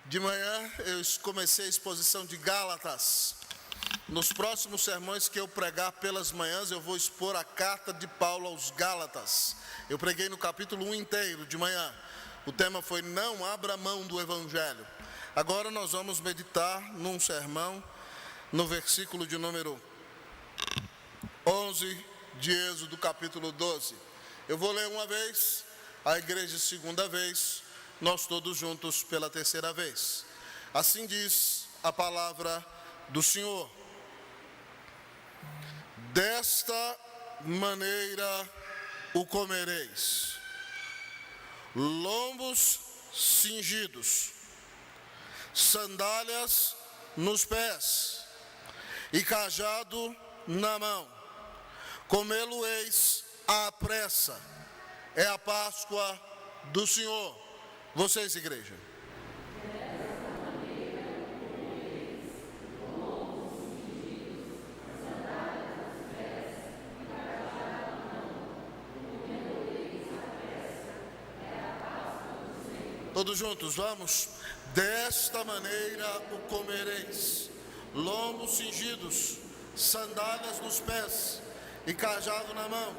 De manhã eu comecei a exposição de Gálatas. Nos próximos sermões que eu pregar pelas manhãs, eu vou expor a carta de Paulo aos Gálatas. Eu preguei no capítulo 1 inteiro de manhã. O tema foi: não abra mão do Evangelho. Agora nós vamos meditar num sermão, no versículo de número 11 de Êxodo, capítulo 12. Eu vou ler uma vez, a igreja segunda vez, nós todos juntos pela terceira vez. Assim diz a palavra do Senhor: desta maneira o comereis, lombos cingidos, sandálias nos pés e cajado na mão. Comê-lo-eis à pressa, é a Páscoa do Senhor. Vocês, igreja. Todos juntos, vamos. Desta maneira o comereis, lombos cingidos, sandálias nos pés e cajado na mão.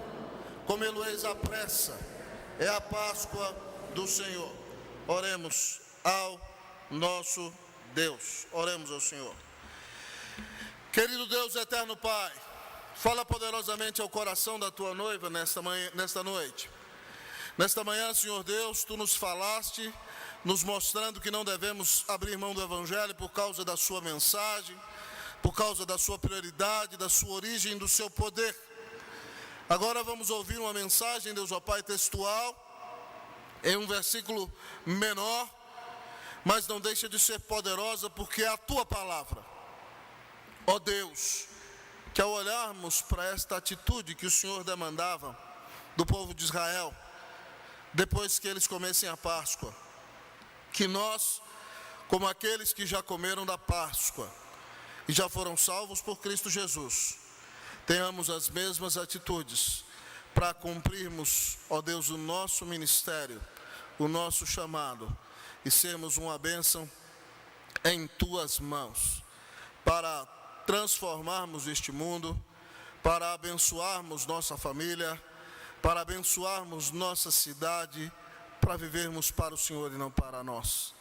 Comê-lo-eis à pressa, é a Páscoa do Senhor. Oremos ao nosso Deus. Oremos ao Senhor. Querido Deus, eterno Pai, fala poderosamente ao coração da tua noiva nesta noite. Nesta manhã, Senhor Deus, tu nos falaste, nos mostrando que não devemos abrir mão do Evangelho por causa da sua mensagem, por causa da sua prioridade, da sua origem, do seu poder. Agora vamos ouvir uma mensagem, Deus ó Pai, textual, em um versículo menor, mas não deixa de ser poderosa, porque é a tua palavra. Ó Deus, que ao olharmos para esta atitude que o Senhor demandava do povo de Israel, depois que eles comessem a Páscoa, que nós, como aqueles que já comeram da Páscoa e já foram salvos por Cristo Jesus, tenhamos as mesmas atitudes para cumprirmos, ó Deus, o nosso ministério, o nosso chamado, e sermos uma bênção em tuas mãos, para transformarmos este mundo, para abençoarmos nossa família, para abençoarmos nossa cidade, para vivermos para o Senhor e não para nós.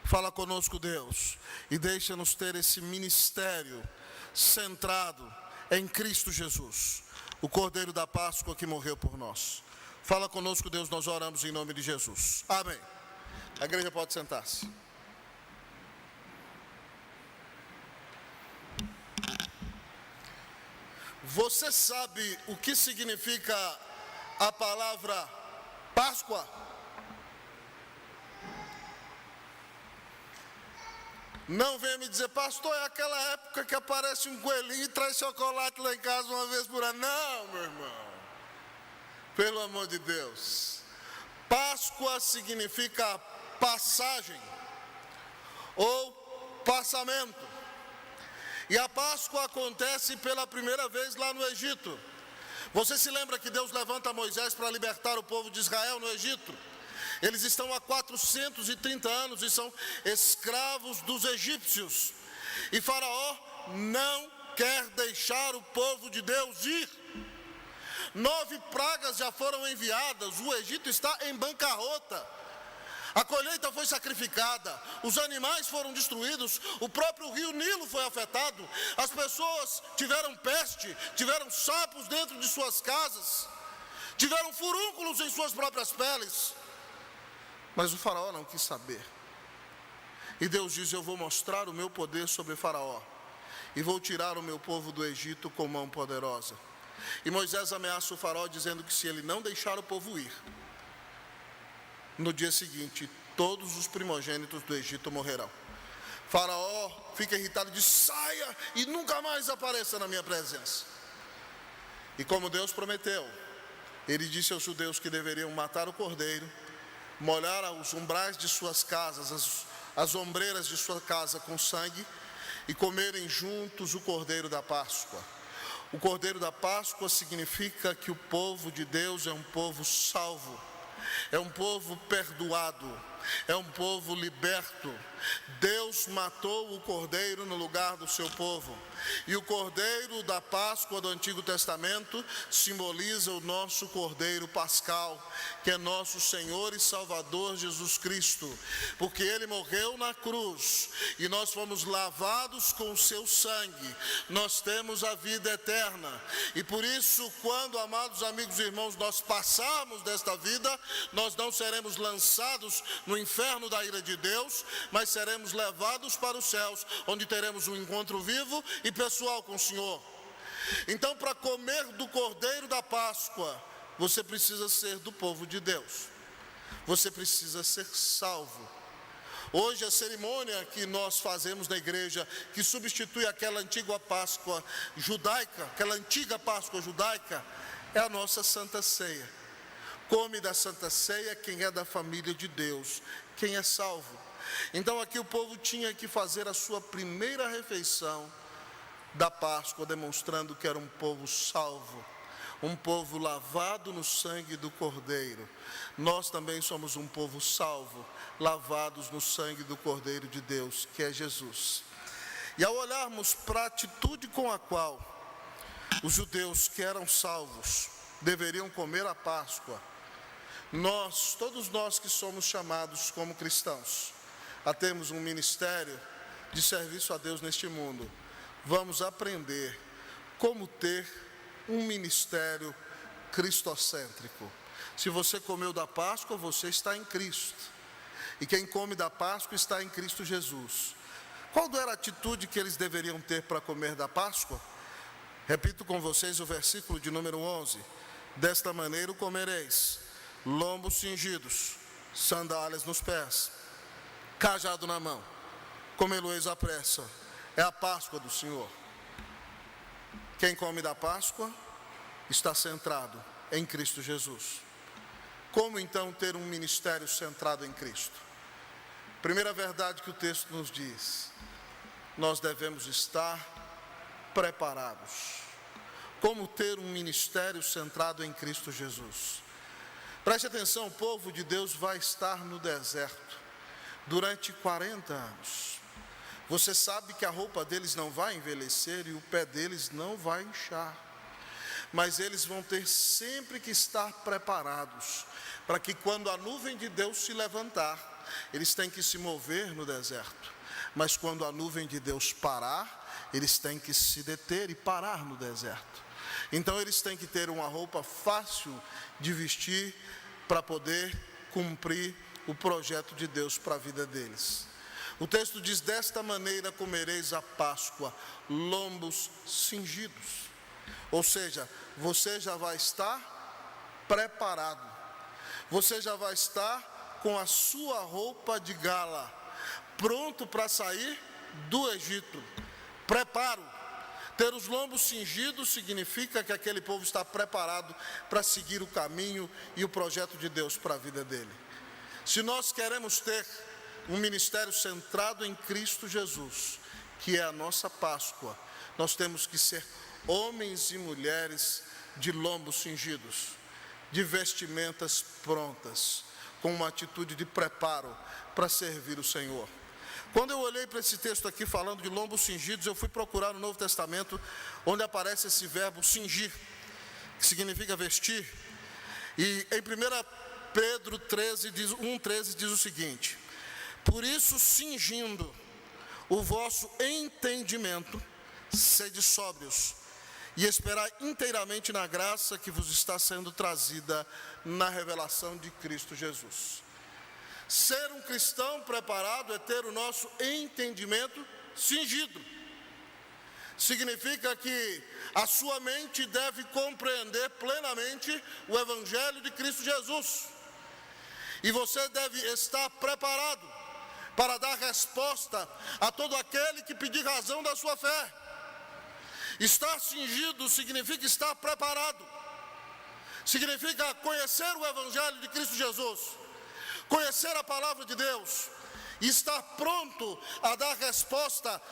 Fala conosco, Deus, e deixa-nos ter esse ministério centrado em Cristo Jesus, o Cordeiro da Páscoa que morreu por nós. Fala conosco, Deus, nós oramos em nome de Jesus. Amém. A igreja pode sentar-se. Você sabe o que significa a palavra Páscoa? Não venha me dizer: pastor, é aquela época que aparece um coelhinho e traz chocolate lá em casa uma vez por ano. Não, meu irmão. Pelo amor de Deus. Páscoa significa passagem ou passamento. E a Páscoa acontece pela primeira vez lá no Egito. Você se lembra que Deus levanta Moisés para libertar o povo de Israel no Egito? Eles estão há 430 anos e são escravos dos egípcios. E Faraó não quer deixar o povo de Deus ir. 9 pragas já foram enviadas, o Egito está em bancarrota. A colheita foi sacrificada, os animais foram destruídos, o próprio rio Nilo foi afetado, as pessoas tiveram peste, tiveram sapos dentro de suas casas, tiveram furúnculos em suas próprias peles. Mas o faraó não quis saber. E Deus diz: eu vou mostrar o meu poder sobre Faraó, e vou tirar o meu povo do Egito com mão poderosa. E Moisés ameaça o faraó dizendo que se ele não deixar o povo ir, no dia seguinte, todos os primogênitos do Egito morrerão. Faraó fica irritado e diz: saia e nunca mais apareça na minha presença. E como Deus prometeu, ele disse aos judeus que deveriam matar o cordeiro, molhar os umbrais de suas casas, as ombreiras de sua casa com sangue, e comerem juntos o cordeiro da Páscoa. O cordeiro da Páscoa significa que o povo de Deus é um povo salvo, é um povo perdoado, é um povo liberto. Deus matou o cordeiro no lugar do seu povo. E o cordeiro da Páscoa do Antigo Testamento simboliza o nosso cordeiro pascal, que é nosso Senhor e Salvador Jesus Cristo. Porque Ele morreu na cruz e nós fomos lavados com o seu sangue. Nós temos a vida eterna. E por isso, quando, amados amigos e irmãos, nós passarmos desta vida, nós não seremos lançados no inferno da ira de Deus, mas seremos levados para os céus, onde teremos um encontro vivo e pessoal com o Senhor. Então, para comer do cordeiro da Páscoa, você precisa ser do povo de Deus. Você precisa ser salvo. Hoje a cerimônia que nós fazemos na igreja, que substitui aquela antiga Páscoa judaica, é a nossa Santa Ceia. Come da Santa Ceia quem é da família de Deus, quem é salvo. Então aqui o povo tinha que fazer a sua primeira refeição da Páscoa, demonstrando que era um povo salvo, um povo lavado no sangue do Cordeiro. Nós também somos um povo salvo, lavados no sangue do Cordeiro de Deus, que é Jesus. E ao olharmos para a atitude com a qual os judeus que eram salvos deveriam comer a Páscoa, todos nós que somos chamados como cristãos a termos um ministério de serviço a Deus neste mundo, vamos aprender como ter um ministério cristocêntrico. Se você comeu da Páscoa, você está em Cristo. E quem come da Páscoa está em Cristo Jesus. Qual era a atitude que eles deveriam ter para comer da Páscoa? Repito com vocês o versículo de número 11. Desta maneira o comereis: lombos cingidos, sandálias nos pés, cajado na mão, comê-lo-eis à pressa. É a Páscoa do Senhor. Quem come da Páscoa está centrado em Cristo Jesus. Como então ter um ministério centrado em Cristo? Primeira verdade que o texto nos diz: nós devemos estar preparados. Como ter um ministério centrado em Cristo Jesus? Preste atenção, o povo de Deus vai estar no deserto durante 40 anos. Você sabe que a roupa deles não vai envelhecer e o pé deles não vai inchar. Mas eles vão ter sempre que estar preparados, para que quando a nuvem de Deus se levantar, eles têm que se mover no deserto. Mas quando a nuvem de Deus parar, eles têm que se deter e parar no deserto. Então eles têm que ter uma roupa fácil de vestir para poder cumprir o projeto de Deus para a vida deles. O texto diz: desta maneira comereis a Páscoa, lombos cingidos. Ou seja, você já vai estar preparado. Você já vai estar com a sua roupa de gala, pronto para sair do Egito. Preparo. Ter os lombos cingidos significa que aquele povo está preparado para seguir o caminho e o projeto de Deus para a vida dele. Se nós queremos ter um ministério centrado em Cristo Jesus, que é a nossa Páscoa, nós temos que ser homens e mulheres de lombos cingidos, de vestimentas prontas, com uma atitude de preparo para servir o Senhor. Quando eu olhei para esse texto aqui falando de lombos cingidos, eu fui procurar no Novo Testamento onde aparece esse verbo cingir, que significa vestir. E em 1 Pedro 1,13 diz o seguinte: por isso, cingindo o vosso entendimento, sede sóbrios e esperai inteiramente na graça que vos está sendo trazida na revelação de Cristo Jesus. Ser um cristão preparado é ter o nosso entendimento cingido. Significa que a sua mente deve compreender plenamente o Evangelho de Cristo Jesus. E você deve estar preparado para dar resposta a todo aquele que pedir razão da sua fé. Estar cingido significa estar preparado. Significa conhecer o Evangelho de Cristo Jesus, conhecer a palavra de Deus e estar pronto a dar resposta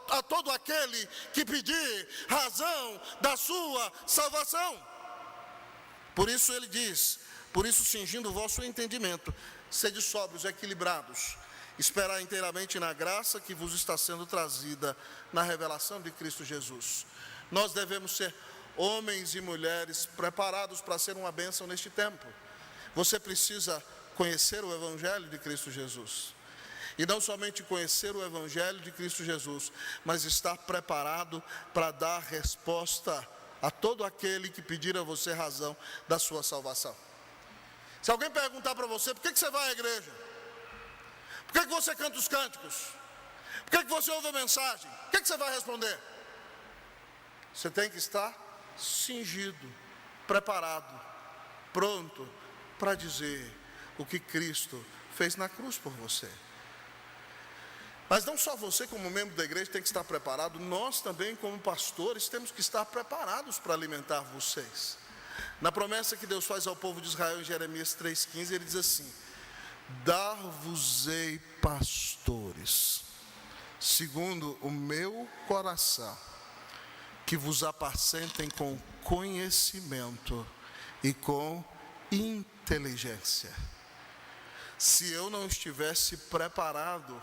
a todo aquele que pedir razão da sua salvação. Por isso ele diz: por isso cingindo o vosso entendimento, sede sóbrios, equilibrados, esperar inteiramente na graça que vos está sendo trazida na revelação de Cristo Jesus. Nós devemos ser homens e mulheres preparados para ser uma bênção neste tempo. Você precisa conhecer o Evangelho de Cristo Jesus. E não somente conhecer o Evangelho de Cristo Jesus, mas estar preparado para dar resposta a todo aquele que pedir a você razão da sua salvação. Se alguém perguntar para você, por que você vai à igreja? Por que você canta os cânticos? Por que você ouve a mensagem? O que você vai responder? Você tem que estar cingido, preparado, pronto para dizer o que Cristo fez na cruz por você. Mas não só você como membro da igreja tem que estar preparado, nós também como pastores temos que estar preparados para alimentar vocês. Na promessa que Deus faz ao povo de Israel em Jeremias 3,15, ele diz assim: dar-vos-ei pastores, segundo o meu coração, que vos apacentem com conhecimento e com inteligência. Se eu não estivesse preparado,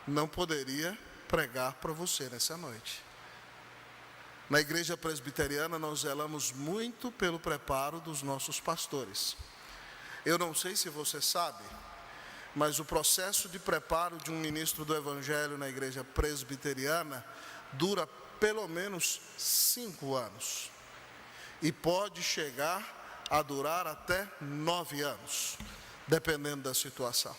não poderia pregar para você nessa noite. Na igreja presbiteriana nós zelamos muito pelo preparo dos nossos pastores. Eu não sei se você sabe, mas o processo de preparo de um ministro do Evangelho na igreja presbiteriana dura pelo menos 5 anos. E pode chegar a durar até 9 anos, dependendo da situação.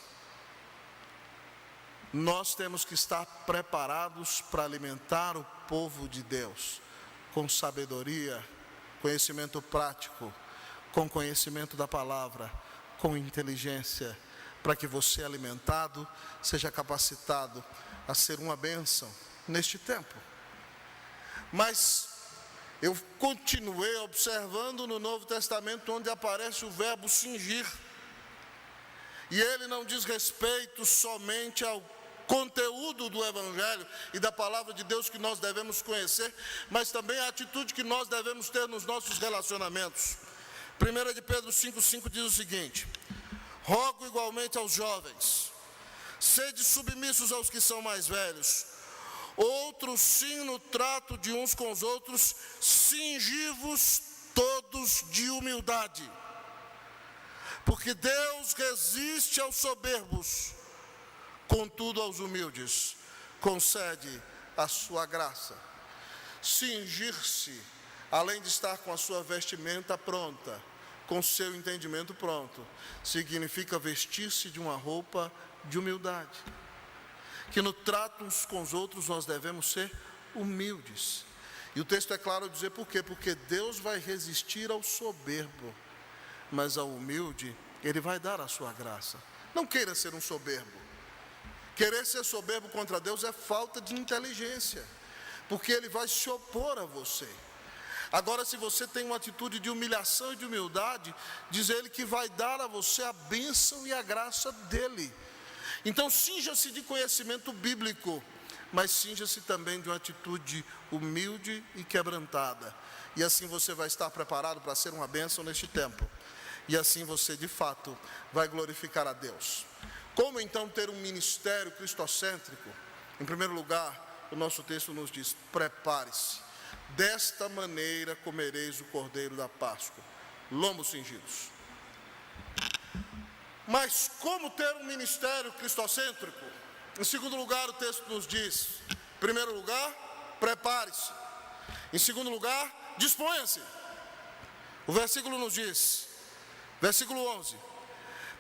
Nós temos que estar preparados para alimentar o povo de Deus com sabedoria, conhecimento prático, com conhecimento da palavra, com inteligência, para que você, alimentado, seja capacitado a ser uma bênção neste tempo. Mas eu continuei observando no Novo Testamento onde aparece o verbo cingir. E ele não diz respeito somente ao conteúdo do Evangelho e da palavra de Deus que nós devemos conhecer, mas também a atitude que nós devemos ter nos nossos relacionamentos. 1 de Pedro 5,5 diz o seguinte: rogo igualmente aos jovens, sede submissos aos que são mais velhos, outros sim no trato de uns com os outros, cingi-vos todos de humildade, porque Deus resiste aos soberbos, contudo aos humildes concede a sua graça. Cingir-se, além de estar com a sua vestimenta pronta, com o seu entendimento pronto, significa vestir-se de uma roupa de humildade. Que no trato uns com os outros nós devemos ser humildes. E o texto é claro dizer por quê? Porque Deus vai resistir ao soberbo, mas ao humilde Ele vai dar a sua graça. Não queira ser um soberbo. Querer ser soberbo contra Deus é falta de inteligência, porque Ele vai se opor a você. Agora, se você tem uma atitude de humilhação e de humildade, diz Ele que vai dar a você a bênção e a graça dEle. Então, cinja-se de conhecimento bíblico, mas cinja-se também de uma atitude humilde e quebrantada. E assim você vai estar preparado para ser uma bênção neste tempo. E assim você, de fato, vai glorificar a Deus. Como então ter um ministério cristocêntrico? Em primeiro lugar, o nosso texto nos diz: prepare-se. Desta maneira comereis o cordeiro da Páscoa, lombos cingidos. Mas como ter um ministério cristocêntrico? Em segundo lugar, o texto nos diz: em primeiro lugar, prepare-se. Em segundo lugar, disponha-se. O versículo nos diz, versículo 11: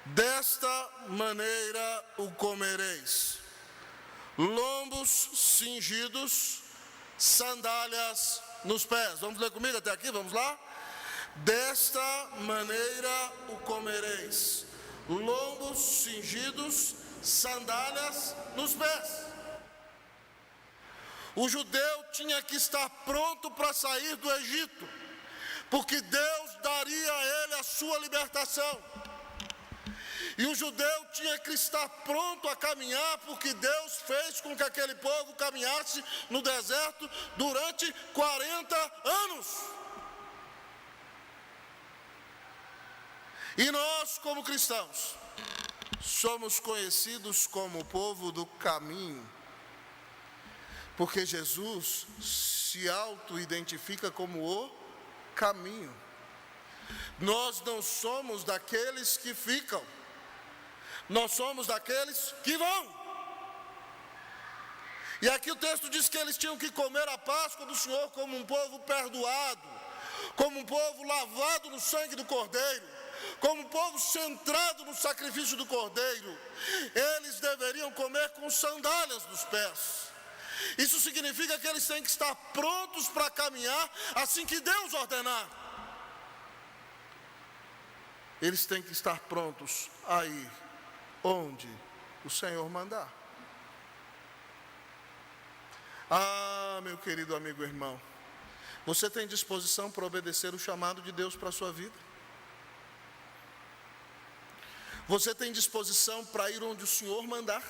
desta maneira o comereis, lombos cingidos, sandálias nos pés. Vamos ler comigo até aqui? Vamos lá? Desta maneira o comereis, lombos cingidos, sandálias nos pés. O judeu tinha que estar pronto para sair do Egito, porque Deus daria a ele a sua libertação. E o judeu tinha que estar pronto a caminhar, porque Deus fez com que aquele povo caminhasse no deserto durante 40 anos. E nós, como cristãos, somos conhecidos como o povo do caminho, porque Jesus se auto-identifica como o caminho. Nós não somos daqueles que ficam, nós somos daqueles que vão. E aqui o texto diz que eles tinham que comer a Páscoa do Senhor como um povo perdoado, como um povo lavado no sangue do Cordeiro, como um povo centrado no sacrifício do Cordeiro. Eles deveriam comer com sandálias nos pés. Isso significa que eles têm que estar prontos para caminhar assim que Deus ordenar. Eles têm que estar prontos aí onde o Senhor mandar. Ah, meu querido amigo e irmão, você tem disposição para obedecer o chamado de Deus para a sua vida? Você tem disposição para ir onde o Senhor mandar?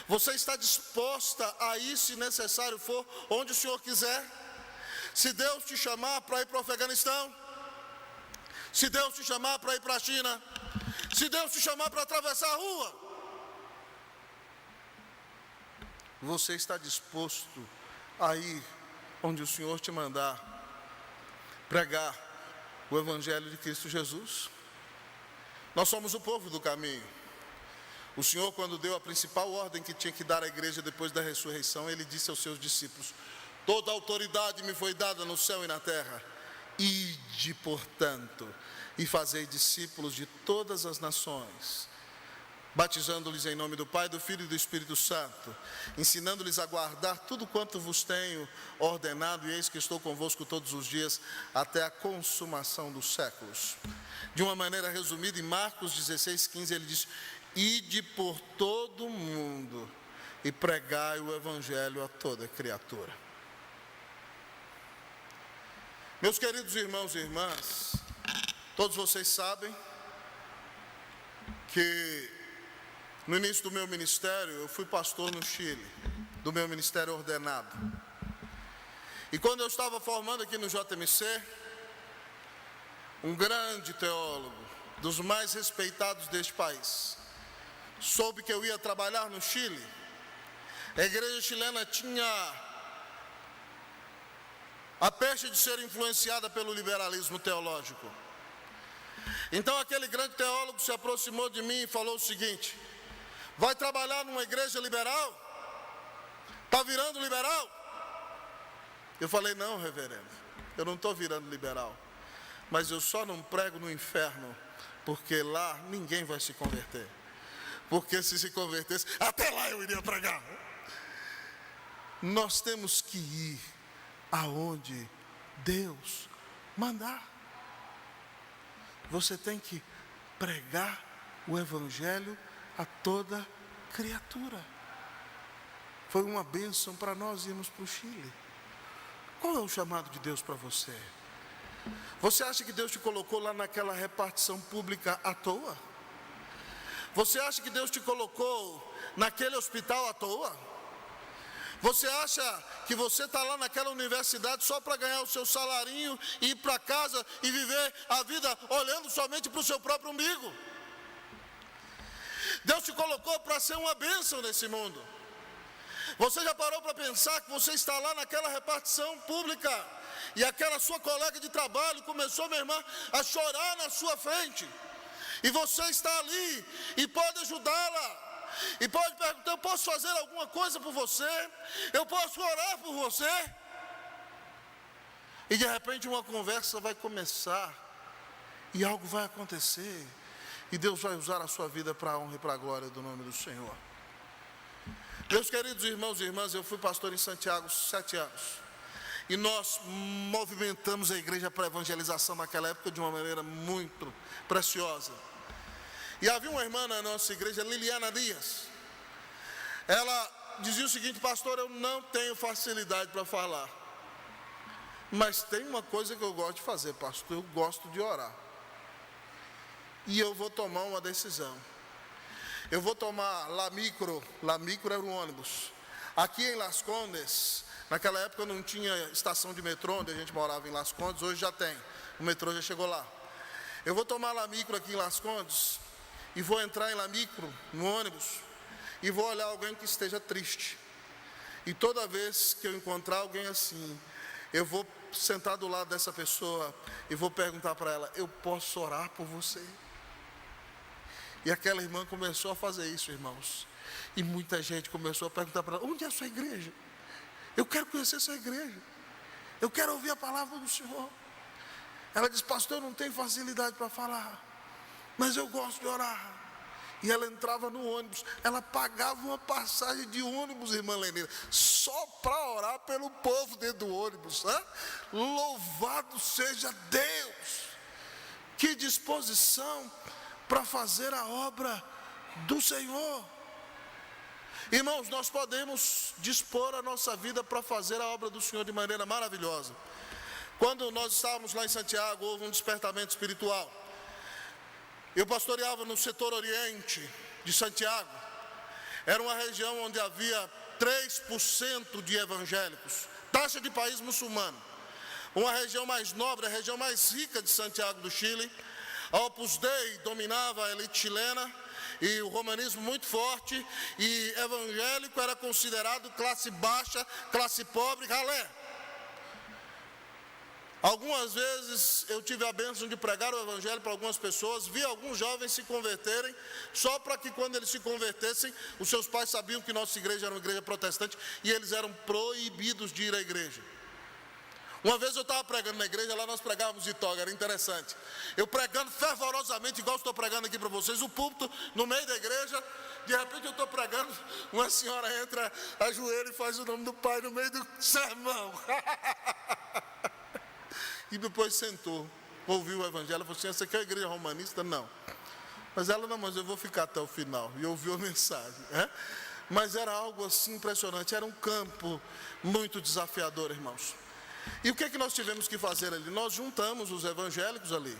Você está disposta a ir, se necessário for, onde o Senhor quiser? Se Deus te chamar para ir para o Afeganistão, se Deus te chamar para ir para a China, se Deus te chamar para atravessar a rua, você está disposto a ir onde o Senhor te mandar pregar o Evangelho de Cristo Jesus? Nós somos o povo do caminho. O Senhor, quando deu a principal ordem que tinha que dar à igreja depois da ressurreição, Ele disse aos seus discípulos: toda autoridade me foi dada no céu e na terra. Ide, portanto, e fazei discípulos de todas as nações, batizando-lhes em nome do Pai, do Filho e do Espírito Santo, ensinando-lhes a guardar tudo quanto vos tenho ordenado, e eis que estou convosco todos os dias, até a consumação dos séculos. De uma maneira resumida, em Marcos 16:15, ele diz: ide por todo o mundo e pregai o Evangelho a toda criatura. Meus queridos irmãos e irmãs, todos vocês sabem que no início do meu ministério, eu fui pastor no Chile, do meu ministério ordenado. E quando eu estava formando aqui no JMC, um grande teólogo, dos mais respeitados deste país, soube que eu ia trabalhar no Chile. A igreja chilena tinha a peste de ser influenciada pelo liberalismo teológico. Então aquele grande teólogo se aproximou de mim e falou o seguinte: vai trabalhar numa igreja liberal? Está virando liberal? Eu falei: não, reverendo, eu não estou virando liberal, mas eu só não prego no inferno, porque lá ninguém vai se converter. Porque se convertesse, até lá eu iria pregar. Nós temos que ir aonde Deus mandar. Você tem que pregar o Evangelho a toda criatura. Foi uma bênção para nós irmos para o Chile. Qual é o chamado de Deus para você? Você acha que Deus te colocou lá naquela repartição pública à toa? Você acha que Deus te colocou naquele hospital à toa? Você acha que você está lá naquela universidade só para ganhar o seu salarinho, e ir para casa e viver a vida olhando somente para o seu próprio umbigo? Deus te colocou para ser uma bênção nesse mundo. Você já parou para pensar que você está lá naquela repartição pública e aquela sua colega de trabalho começou, minha irmã, a chorar na sua frente, e você está ali e pode ajudá-la, e pode perguntar: eu posso fazer alguma coisa por você? Eu posso orar por você? E de repente uma conversa vai começar e algo vai acontecer, e Deus vai usar a sua vida para a honra e para a glória do nome do Senhor. Meus queridos irmãos e irmãs, eu fui pastor em Santiago 7 anos. E nós movimentamos a igreja para a evangelização naquela época de uma maneira muito preciosa. E havia uma irmã na nossa igreja, Liliana Dias. Ela dizia o seguinte: pastor, eu não tenho facilidade para falar, mas tem uma coisa que eu gosto de fazer, pastor, eu gosto de orar. E eu vou tomar uma decisão. Eu vou tomar La Micro era um ônibus. Aqui em Las Condes, naquela época não tinha estação de metrô, onde a gente morava em Las Condes, hoje já tem. O metrô já chegou lá. Eu vou tomar La Micro aqui em Las Condes e vou entrar em La Micro, no ônibus, e vou olhar alguém que esteja triste. E toda vez que eu encontrar alguém assim, eu vou sentar do lado dessa pessoa e vou perguntar para ela: eu posso orar por você? E aquela irmã começou a fazer isso, irmãos. E muita gente começou a perguntar para ela: onde é a sua igreja? Eu quero conhecer a sua igreja. Eu quero ouvir a palavra do Senhor. Ela disse: pastor, eu não tenho facilidade para falar, mas eu gosto de orar. E ela entrava no ônibus, ela pagava uma passagem de ônibus, irmã Lenina, só para orar pelo povo dentro do ônibus. Louvado seja Deus! Que disposição para fazer a obra do Senhor. Irmãos, nós podemos dispor a nossa vida para fazer a obra do Senhor de maneira maravilhosa. Quando nós estávamos lá em Santiago, houve um despertamento espiritual. Eu pastoreava no setor oriente de Santiago. Era uma região onde havia 3% de evangélicos, taxa de país muçulmano. Uma região mais nobre, a região mais rica de Santiago do Chile. A Opus Dei dominava a elite chilena e o romanismo muito forte, e evangélico era considerado classe baixa, classe pobre, ralé. Algumas vezes eu tive a bênção de pregar o evangelho para algumas pessoas, vi alguns jovens se converterem, só para que quando eles se convertessem, os seus pais sabiam que nossa igreja era uma igreja protestante e eles eram proibidos de ir à igreja. Uma vez eu estava pregando na igreja, lá nós pregávamos de toga, era interessante. Eu pregando fervorosamente, igual estou pregando aqui para vocês, o púlpito no meio da igreja. De repente eu estou pregando, uma senhora entra, ajoelha e faz o nome do Pai no meio do sermão. E depois sentou, ouviu o evangelho, falou assim: essa aqui é a igreja romanista? Não. Mas ela: não, mas eu vou ficar até o final. E ouviu a mensagem. Mas era algo assim impressionante, era um campo muito desafiador, irmãos. E o que é que nós tivemos que fazer ali? Nós juntamos os evangélicos ali.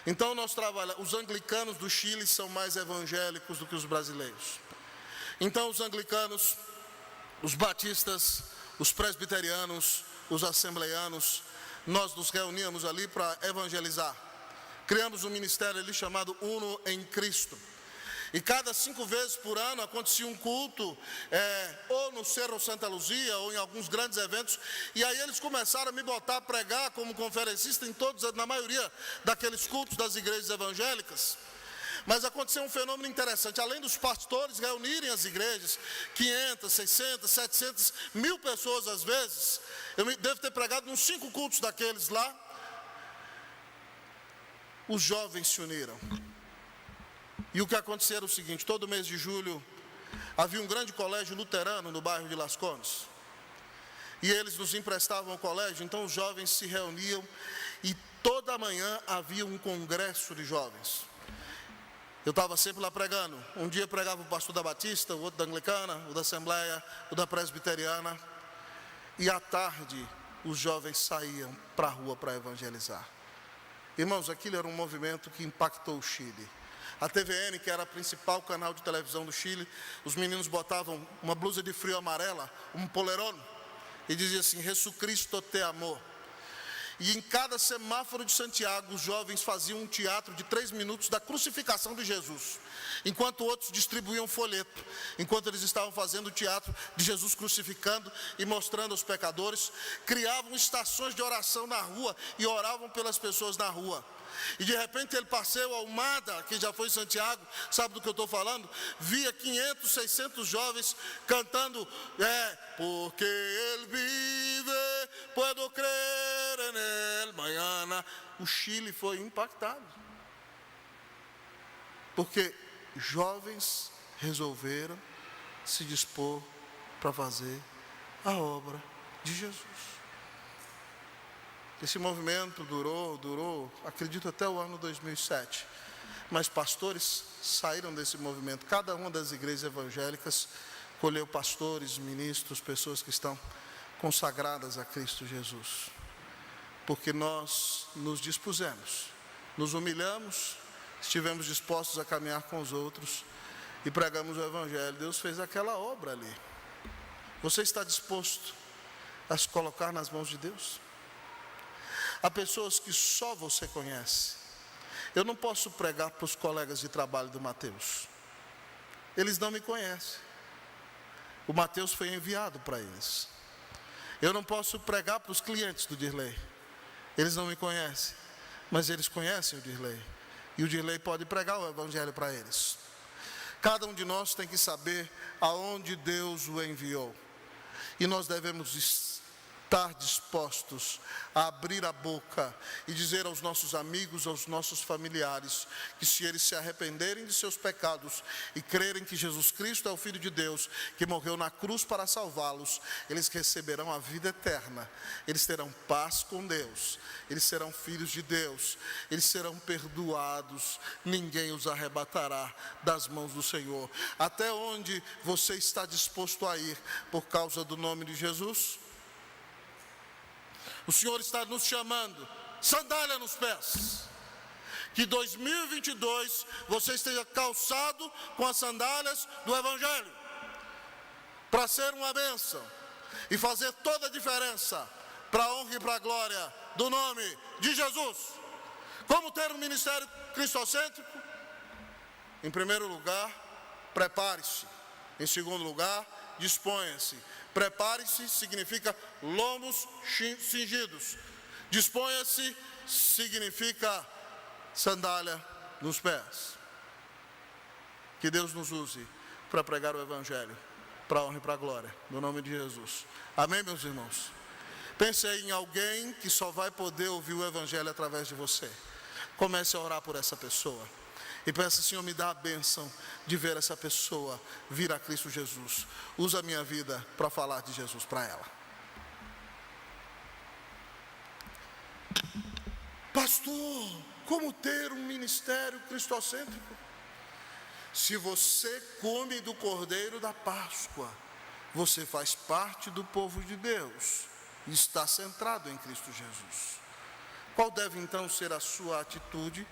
Então nós trabalhamos, os anglicanos do Chile são mais evangélicos do que os brasileiros. Então os anglicanos, os batistas, os presbiterianos, os assembleianos, nós nos reuníamos ali para evangelizar. Criamos um ministério ali chamado Uno em Cristo. E cada 5 vezes por ano acontecia um culto, ou no Cerro Santa Luzia, ou em alguns grandes eventos. E aí eles começaram a me botar a pregar como conferencista na maioria daqueles cultos das igrejas evangélicas. Mas aconteceu um fenômeno interessante. Além dos pastores reunirem as igrejas, 500, 600, 700, 1000 pessoas às vezes. Eu devo ter pregado uns 5 cultos daqueles lá. Os jovens se uniram. E o que aconteceu era o seguinte: todo mês de julho havia um grande colégio luterano no bairro de Las Condes. E eles nos emprestavam o colégio, então os jovens se reuniam e toda manhã havia um congresso de jovens. Eu estava sempre lá pregando. Um dia pregava o pastor da Batista, o outro da Anglicana, o da Assembleia, o da Presbiteriana. E à tarde os jovens saíam para a rua para evangelizar. Irmãos, aquilo era um movimento que impactou o Chile. A TVN, que era o principal canal de televisão do Chile, os meninos botavam uma blusa de frio amarela, um polerón, e dizia assim: Jesucristo te amou. E em cada semáforo de Santiago, os jovens faziam um teatro de 3 minutos da crucificação de Jesus, enquanto outros distribuíam folheto, enquanto eles estavam fazendo o teatro de Jesus crucificando e mostrando aos pecadores. Criavam estações de oração na rua e oravam pelas pessoas na rua. E de repente ele passeio Almada, que já foi em Santiago, sabe do que eu estou falando? Via 500, 600 jovens cantando: porque ele vive, puedo crer en él mañana. O Chile foi impactado, porque jovens resolveram se dispor para fazer a obra de Jesus. Esse movimento durou, acredito, até o ano 2007. Mas pastores saíram desse movimento. Cada uma das igrejas evangélicas colheu pastores, ministros, pessoas que estão consagradas a Cristo Jesus. Porque nós nos dispusemos, nos humilhamos, estivemos dispostos a caminhar com os outros e pregamos o evangelho. Deus fez aquela obra ali. Você está disposto a se colocar nas mãos de Deus? Há pessoas que só você conhece. Eu não posso pregar para os colegas de trabalho do Mateus. Eles não me conhecem. O Mateus foi enviado para eles. Eu não posso pregar para os clientes do Dirley. Eles não me conhecem, mas eles conhecem o Dirley. E o Dirley pode pregar o evangelho para eles. Cada um de nós tem que saber aonde Deus o enviou. E nós devemos estar dispostos a abrir a boca e dizer aos nossos amigos, aos nossos familiares, que se eles se arrependerem de seus pecados e crerem que Jesus Cristo é o Filho de Deus, que morreu na cruz para salvá-los, eles receberão a vida eterna, eles terão paz com Deus, eles serão filhos de Deus, eles serão perdoados, ninguém os arrebatará das mãos do Senhor. Até onde você está disposto a ir por causa do nome de Jesus? O Senhor está nos chamando, sandália nos pés. Que 2022 você esteja calçado com as sandálias do Evangelho, para ser uma bênção e fazer toda a diferença, para a honra e para a glória do nome de Jesus. Como ter um ministério cristocêntrico? Em primeiro lugar, prepare-se. Em segundo lugar, disponha-se. Prepare-se significa lombos cingidos. Disponha-se significa sandália nos pés. Que Deus nos use para pregar o Evangelho, para a honra e para a glória, no nome de Jesus. Amém, meus irmãos? Pense em alguém que só vai poder ouvir o Evangelho através de você. Comece a orar por essa pessoa. E peça, Senhor, me dá a bênção de ver essa pessoa vir a Cristo Jesus. Usa a minha vida para falar de Jesus para ela. Pastor, como ter um ministério cristocêntrico? Se você come do Cordeiro da Páscoa, você faz parte do povo de Deus e está centrado em Cristo Jesus. Qual deve então ser a sua atitude?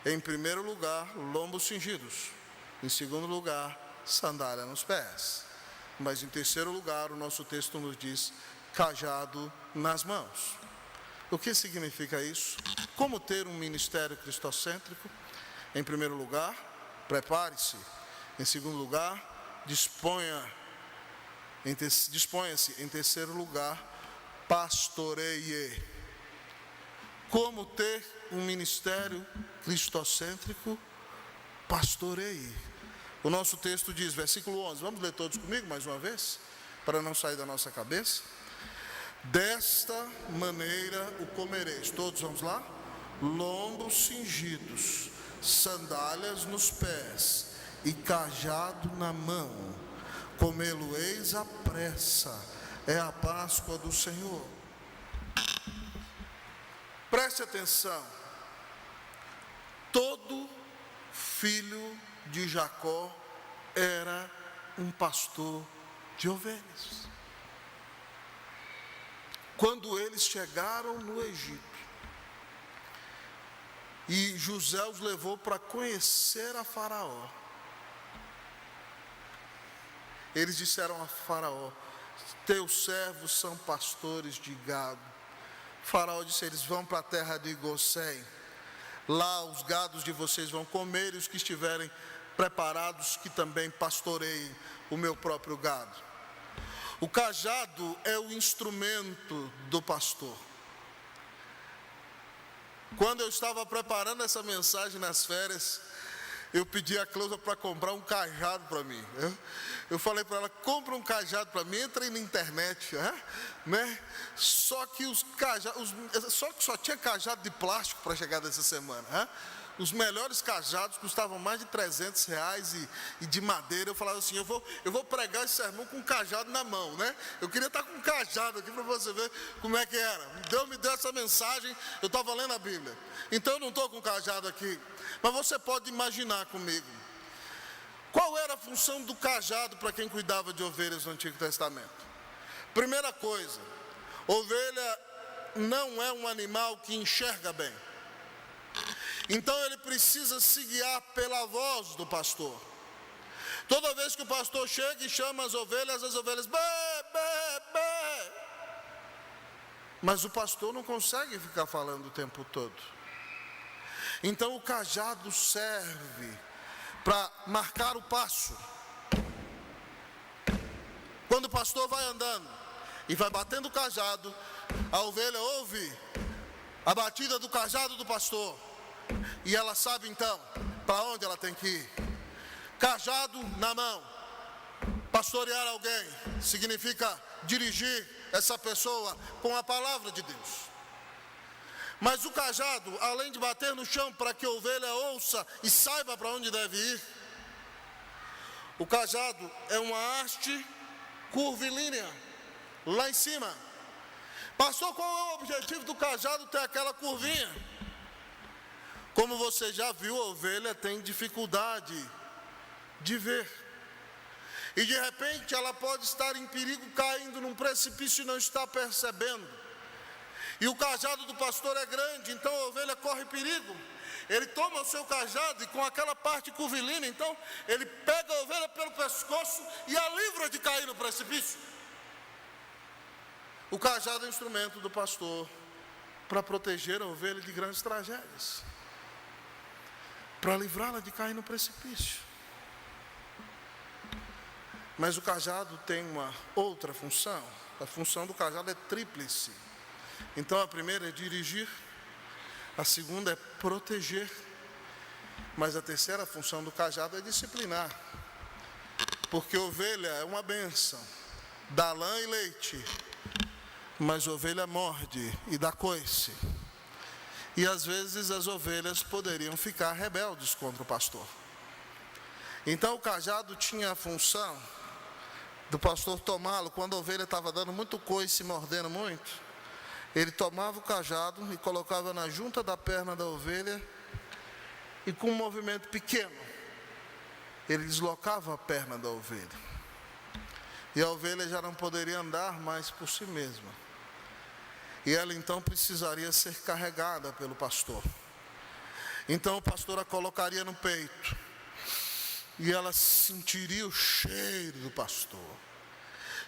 Em primeiro lugar, lombos cingidos. Em segundo lugar, sandália nos pés. Mas em terceiro lugar, o nosso texto nos diz, cajado nas mãos. O que significa isso? Como ter um ministério cristocêntrico? Em primeiro lugar, prepare-se. Em segundo lugar, disponha-se. Em terceiro lugar, pastoreie. Como ter um ministério cristocêntrico? Pastoreie. O nosso texto diz, versículo 11, vamos ler todos comigo mais uma vez, para não sair da nossa cabeça. Desta maneira o comereis. Todos vamos lá? Lombos cingidos, sandálias nos pés e cajado na mão. Comê-lo-eis à pressa. É a Páscoa do Senhor. Preste atenção. Todo filho de Jacó era um pastor de ovelhas. Quando eles chegaram no Egito, e José os levou para conhecer a Faraó, eles disseram a Faraó, teus servos são pastores de gado. Faraó disse, eles vão para a terra de Gósen, lá os gados de vocês vão comer, e os que estiverem preparados que também pastoreiem o meu próprio gado. O cajado é o instrumento do pastor. Quando eu estava preparando essa mensagem nas férias, eu pedi a Cleusa para comprar um cajado para mim. Eu falei para ela, compra um cajado para mim, entrei na internet, né? Só que os cajados, só tinha cajado de plástico para chegar dessa semana. Os melhores cajados custavam mais de R$300 e de madeira. Eu falava assim, eu vou pregar esse sermão com um cajado na mão, né? Eu queria estar com um cajado aqui para você ver como é que era. Deus me deu essa mensagem, eu estava lendo a Bíblia. Então eu não estou com um cajado aqui. Mas você pode imaginar comigo. Qual era a função do cajado para quem cuidava de ovelhas no Antigo Testamento? Primeira coisa, ovelha não é um animal que enxerga bem. Então ele precisa se guiar pela voz do pastor. Toda vez que o pastor chega e chama as ovelhas bé, bé, bé. Mas o pastor não consegue ficar falando o tempo todo. Então o cajado serve para marcar o passo. Quando o pastor vai andando e vai batendo o cajado, a ovelha ouve a batida do cajado do pastor, e ela sabe então para onde ela tem que ir. Cajado na mão, pastorear alguém significa dirigir essa pessoa com a palavra de Deus. Mas o cajado, além de bater no chão para que a ovelha ouça e saiba para onde deve ir, o cajado é uma haste curvilínea lá em cima. Pastor, qual é o objetivo do cajado ter aquela curvinha? Como você já viu, a ovelha tem dificuldade de ver. E de repente ela pode estar em perigo, caindo num precipício e não está percebendo. E o cajado do pastor é grande, então a ovelha corre perigo. Ele toma o seu cajado e com aquela parte curvilínea, então ele pega a ovelha pelo pescoço e a livra de cair no precipício. O cajado é o instrumento do pastor para proteger a ovelha de grandes tragédias, para livrá-la de cair no precipício. Mas o cajado tem uma outra função. A função do cajado é tríplice. Então a primeira é dirigir, a segunda é proteger, mas a terceira função do cajado é disciplinar. Porque ovelha é uma bênção, dá lã e leite, mas ovelha morde e dá coice. E às vezes as ovelhas poderiam ficar rebeldes contra o pastor. Então o cajado tinha a função do pastor tomá-lo quando a ovelha estava dando muito coice, mordendo muito. Ele tomava o cajado e colocava na junta da perna da ovelha, e com um movimento pequeno ele deslocava a perna da ovelha, e a ovelha já não poderia andar mais por si mesma, e ela então precisaria ser carregada pelo pastor. Então o pastor a colocaria no peito, e ela sentiria o cheiro do pastor,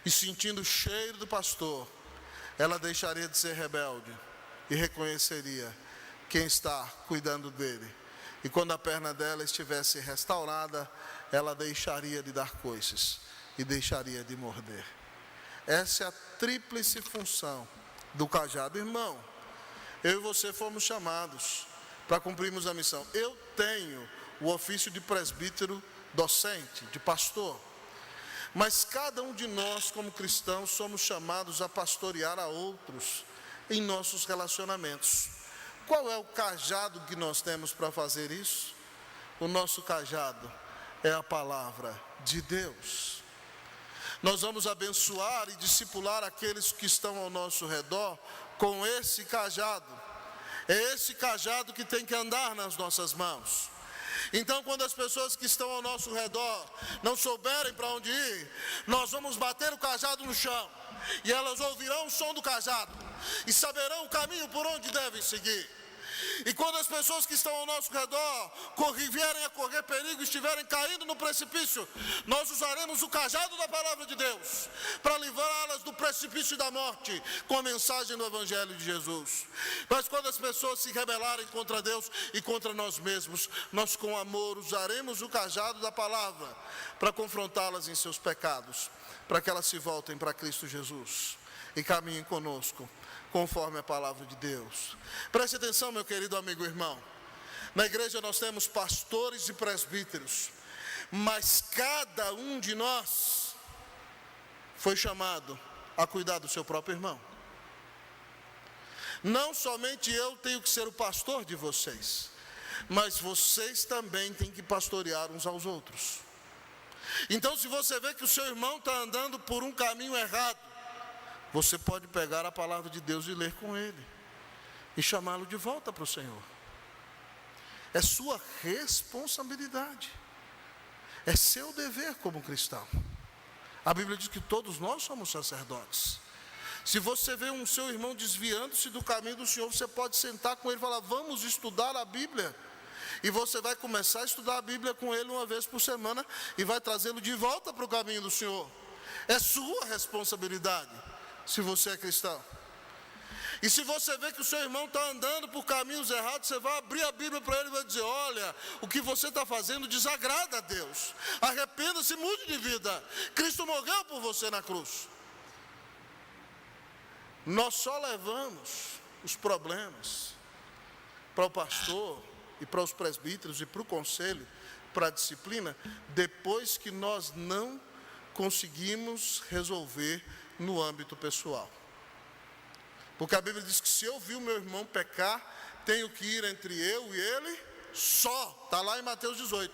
e sentindo o cheiro do pastor, ela deixaria de ser rebelde e reconheceria quem está cuidando dele. E quando a perna dela estivesse restaurada, ela deixaria de dar coices e deixaria de morder. Essa é a tríplice função do cajado. Irmão, eu e você fomos chamados para cumprirmos a missão. Eu tenho o ofício de presbítero docente, de pastor. Mas cada um de nós, como cristãos, somos chamados a pastorear a outros em nossos relacionamentos. Qual é o cajado que nós temos para fazer isso? O nosso cajado é a palavra de Deus. Nós vamos abençoar e discipular aqueles que estão ao nosso redor com esse cajado. É esse cajado que tem que andar nas nossas mãos. Então, quando as pessoas que estão ao nosso redor não souberem para onde ir, nós vamos bater o cajado no chão, e elas ouvirão o som do cajado e saberão o caminho por onde devem seguir. E quando as pessoas que estão ao nosso redor vierem a correr perigo e estiverem caindo no precipício, nós usaremos o cajado da palavra de Deus para livrá-las do precipício da morte com a mensagem do Evangelho de Jesus. Mas quando as pessoas se rebelarem contra Deus e contra nós mesmos, nós com amor usaremos o cajado da palavra para confrontá-las em seus pecados, para que elas se voltem para Cristo Jesus e caminhem conosco conforme a palavra de Deus. Preste atenção, meu querido amigo e irmão. Na igreja nós temos pastores e presbíteros, mas cada um de nós foi chamado a cuidar do seu próprio irmão. Não somente eu tenho que ser o pastor de vocês, mas vocês também têm que pastorear uns aos outros. Então, se você vê que o seu irmão está andando por um caminho errado, você pode pegar a palavra de Deus e ler com ele e chamá-lo de volta para o Senhor. É sua responsabilidade, é seu dever como cristão. A Bíblia diz que todos nós somos sacerdotes. Se você vê um seu irmão desviando-se do caminho do Senhor, você pode sentar com ele e falar: vamos estudar a Bíblia. E você vai começar a estudar a Bíblia com ele uma vez por semana e vai trazê-lo de volta para o caminho do Senhor. É sua responsabilidade, se você é cristão. E se você vê que o seu irmão está andando por caminhos errados, você vai abrir a Bíblia para ele e vai dizer: olha, o que você está fazendo desagrada a Deus. Arrependa-se, mude de vida. Cristo morreu por você na cruz. Nós só levamos os problemas para o pastor e para os presbíteros e para o conselho, para a disciplina, depois que nós não conseguimos resolver no âmbito pessoal. Porque a Bíblia diz que se eu vi o meu irmão pecar, tenho que ir entre eu e ele só. Está lá em Mateus 18.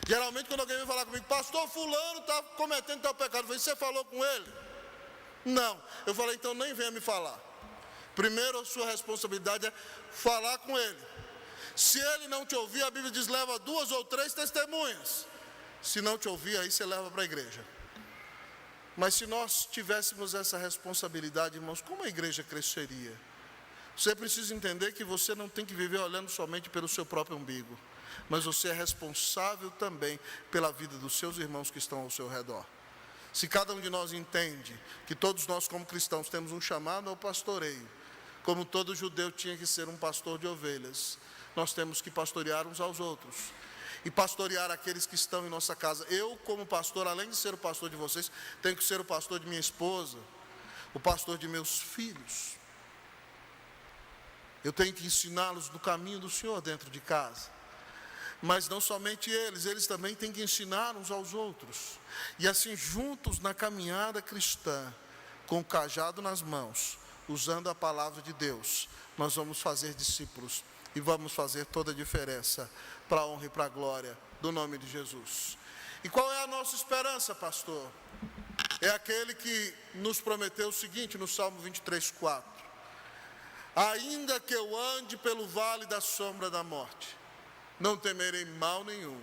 Geralmente quando alguém vem falar comigo: pastor, fulano está cometendo tal pecado, eu falei: você falou com ele? Não. Eu falei: então nem venha me falar. Primeiro a sua responsabilidade é falar com ele. Se ele não te ouvir, a Bíblia diz: leva 2 ou 3 testemunhas. Se não te ouvir, aí você leva para a igreja. Mas se nós tivéssemos essa responsabilidade, irmãos, como a igreja cresceria? Você precisa entender que você não tem que viver olhando somente pelo seu próprio umbigo, mas você é responsável também pela vida dos seus irmãos que estão ao seu redor. Se cada um de nós entende que todos nós como cristãos temos um chamado ao pastoreio, como todo judeu tinha que ser um pastor de ovelhas, nós temos que pastorear uns aos outros. E pastorear aqueles que estão em nossa casa. Eu, como pastor, além de ser o pastor de vocês, tenho que ser o pastor de minha esposa, o pastor de meus filhos. Eu tenho que ensiná-los no caminho do Senhor dentro de casa. Mas não somente eles também têm que ensinar uns aos outros. E assim, juntos na caminhada cristã, com o cajado nas mãos, usando a palavra de Deus, nós vamos fazer discípulos. E vamos fazer toda a diferença para a honra e para a glória do nome de Jesus. E qual é a nossa esperança, pastor? É aquele que nos prometeu o seguinte no Salmo 23:4: ainda que eu ande pelo vale da sombra da morte, não temerei mal nenhum,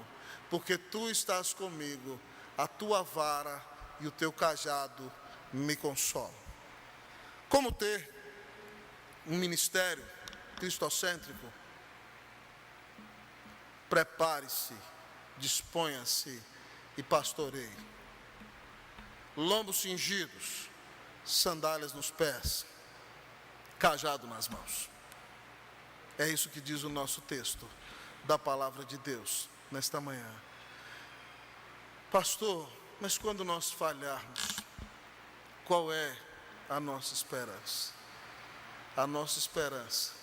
porque tu estás comigo, a tua vara e o teu cajado me consolam. Como ter um ministério cristocêntrico? Prepare-se, disponha-se e pastoreie. Lombos cingidos, sandálias nos pés, cajado nas mãos. É isso que diz o nosso texto da palavra de Deus nesta manhã. Pastor, mas quando nós falharmos, qual é a nossa esperança? A nossa esperança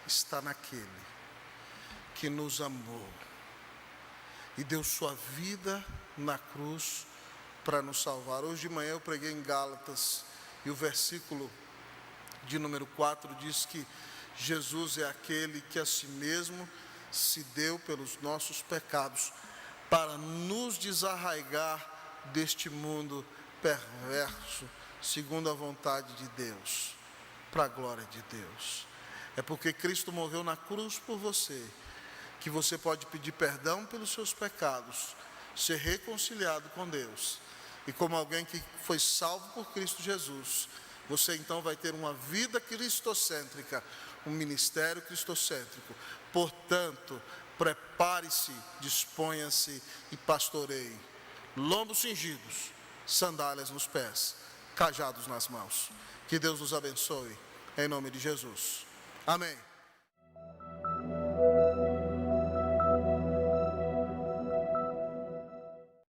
está naquele que nos amou e deu sua vida na cruz para nos salvar. Hoje de manhã eu preguei em Gálatas e o versículo de número 4 diz que Jesus é aquele que a si mesmo se deu pelos nossos pecados para nos desarraigar deste mundo perverso, segundo a vontade de Deus, para a glória de Deus. É porque Cristo morreu na cruz por você, que você pode pedir perdão pelos seus pecados, ser reconciliado com Deus. E como alguém que foi salvo por Cristo Jesus, você então vai ter uma vida cristocêntrica, um ministério cristocêntrico. Portanto, prepare-se, disponha-se e pastoreie. Lombos cingidos, sandálias nos pés, cajados nas mãos. Que Deus nos abençoe, em nome de Jesus. Amém.